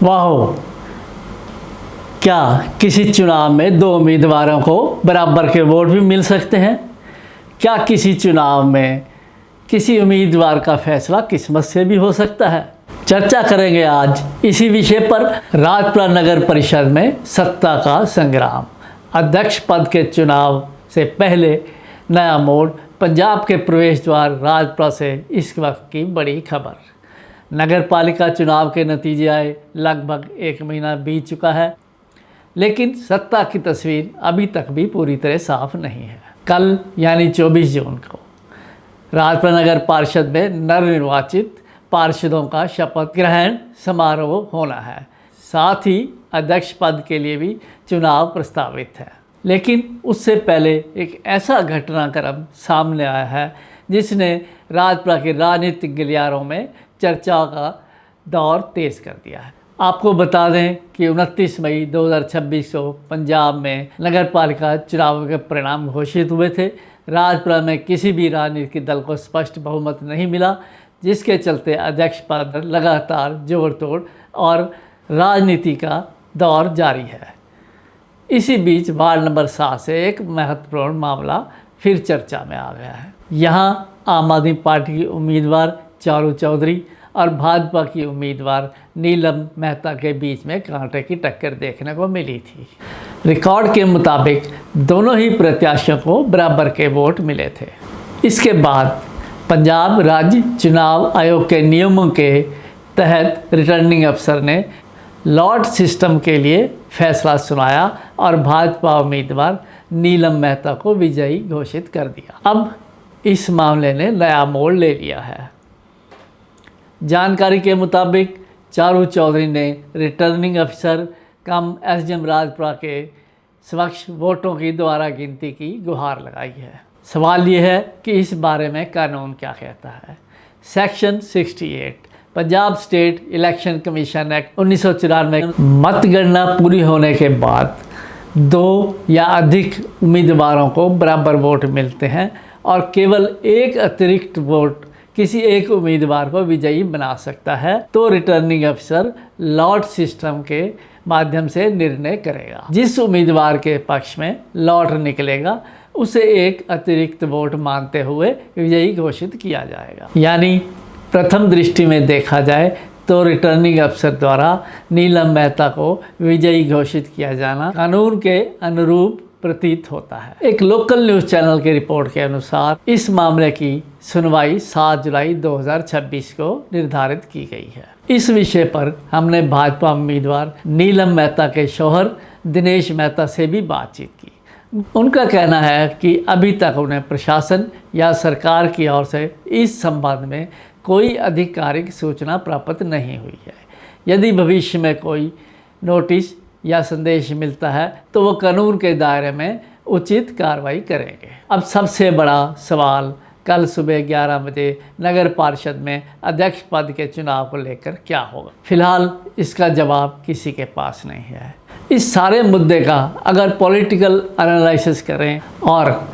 वाह, क्या किसी चुनाव में दो उम्मीदवारों को बराबर के वोट भी मिल सकते हैं? क्या किसी चुनाव में किसी उम्मीदवार का फैसला किस्मत से भी हो सकता है? चर्चा करेंगे आज इसी विषय पर। राजपुरा नगर परिषद में सत्ता का संग्राम, अध्यक्ष पद के चुनाव से पहले नया मोड़, पंजाब के प्रवेश द्वार राजपुरा से इस वक्त की बड़ी खबर। नगर पालिका चुनाव के नतीजे आए, लगभग 1 महीना बीत चुका है, लेकिन सत्ता की तस्वीर अभी तक भी पूरी तरह साफ नहीं है। कल यानी 24 जून को राजपुरा नगर पार्षद में नवनिर्वाचित पार्षदों का शपथ ग्रहण समारोह होना है। साथ ही अध्यक्ष पद के लिए भी चुनाव प्रस्तावित है, लेकिन उससे पहले एक ऐसा घटनाक्रम सामने आया है जिसने राजपुरा के राजनीतिक गलियारों में चर्चा का दौर तेज़ कर दिया है। आपको बता दें कि 29 मई 2026 को पंजाब में नगर पालिका चुनाव के परिणाम घोषित हुए थे। राजपुरा में किसी भी राजनीतिक दल को स्पष्ट बहुमत नहीं मिला, जिसके चलते अध्यक्ष पद लगातार जोड़ तोड़ और राजनीति का दौर जारी है। इसी बीच वार्ड नंबर 7 से एक महत्वपूर्ण मामला फिर चर्चा में आ गया है। यहाँ आम आदमी पार्टी की उम्मीदवार चारू चौधरी और भाजपा की उम्मीदवार नीलम मेहता के बीच में कांटे की टक्कर देखने को मिली थी। रिकॉर्ड के मुताबिक दोनों ही प्रत्याशियों को बराबर के वोट मिले थे। इसके बाद पंजाब राज्य चुनाव आयोग के नियमों के तहत रिटर्निंग अफसर ने लॉट सिस्टम के लिए फैसला सुनाया और भाजपा उम्मीदवार नीलम मेहता को विजयी घोषित कर दिया। अब इस मामले ने नया मोड़ ले लिया है। जानकारी के मुताबिक चारू चौधरी ने रिटर्निंग अफसर कम एसडीएम राजपुरा के समक्ष वोटों की दोबारा गिनती की गुहार लगाई है। सवाल ये है कि इस बारे में कानून क्या कहता है। Section 68 Punjab state election commission act 1994 मतगणना पूरी होने के बाद 2 या अधिक उम्मीदवारों को बराबर वोट मिलते हैं और केवल एक अतिरिक्त वोट किसी एक उम्मीदवार को विजयी बना सकता है, तो रिटर्निंग अफसर लॉट सिस्टम के माध्यम से निर्णय करेगा। जिस उम्मीदवार के पक्ष में लॉट निकलेगा उसे एक अतिरिक्त वोट मानते हुए विजयी घोषित किया जाएगा। यानी प्रथम दृष्टि में देखा जाए तो रिटर्निंग अफसर द्वारा नीलम मेहता को विजयी घोषित किया जाना कानून के अनुरूप प्रतीत होता है। एक लोकल न्यूज़ चैनल की रिपोर्ट के अनुसार इस मामले की सुनवाई 7 जुलाई 2026 को निर्धारित की गई है। इस विषय पर हमने भाजपा उम्मीदवार नीलम मेहता के शौहर दिनेश मेहता से भी बातचीत की। उनका कहना है कि अभी तक उन्हें प्रशासन या सरकार की ओर से इस संबंध में कोई आधिकारिक सूचना प्राप्त नहीं हुई है। यदि भविष्य में कोई नोटिस या संदेश मिलता है तो वो कानून के दायरे में उचित कार्रवाई करेंगे। अब सबसे बड़ा सवाल कल सुबह 11 बजे नगर पार्षद में अध्यक्ष पद के चुनाव को लेकर क्या होगा। फिलहाल इसका जवाब किसी के पास नहीं है। इस सारे मुद्दे का अगर पॉलिटिकल एनालिसिस करें और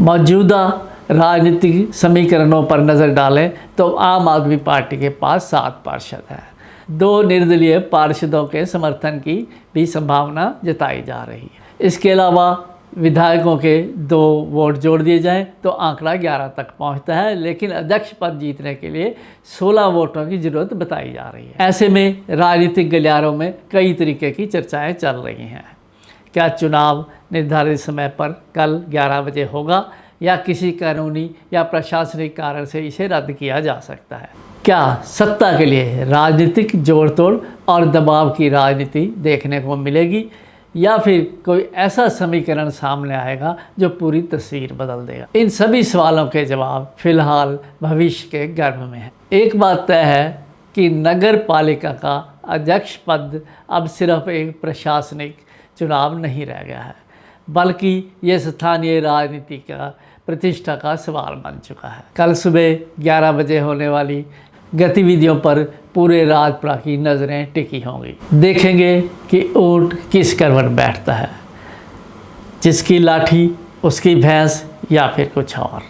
मौजूदा राजनीतिक समीकरणों पर नज़र डालें तो आम आदमी पार्टी के पास 7 पार्षद हैं। 2 निर्दलीय पार्षदों के समर्थन की भी संभावना जताई जा रही है। इसके अलावा विधायकों के 2 वोट जोड़ दिए जाएं तो आंकड़ा 11 तक पहुंचता है, लेकिन अध्यक्ष पद जीतने के लिए 16 वोटों की ज़रूरत बताई जा रही है। ऐसे में राजनीतिक गलियारों में कई तरीके की चर्चाएं चल रही हैं। क्या चुनाव निर्धारित समय पर कल 11 बजे होगा या किसी कानूनी या प्रशासनिक कारण से इसे रद्द किया जा सकता है? क्या सत्ता के लिए राजनीतिक जोड़ तोड़ और दबाव की राजनीति देखने को मिलेगी या फिर कोई ऐसा समीकरण सामने आएगा जो पूरी तस्वीर बदल देगा? इन सभी सवालों के जवाब फिलहाल भविष्य के गर्भ में है। एक बात तय है कि नगर पालिका का अध्यक्ष पद अब सिर्फ एक प्रशासनिक चुनाव नहीं रह गया है, बल्कि ये स्थानीय राजनीति का प्रतिष्ठा का सवाल बन चुका है। कल सुबह 11 बजे होने वाली गतिविधियों पर पूरे राजपुरा की नज़रें टिकी होंगी। देखेंगे कि ऊँट किस करवट बैठता है, जिसकी लाठी उसकी भैंस या फिर कुछ और।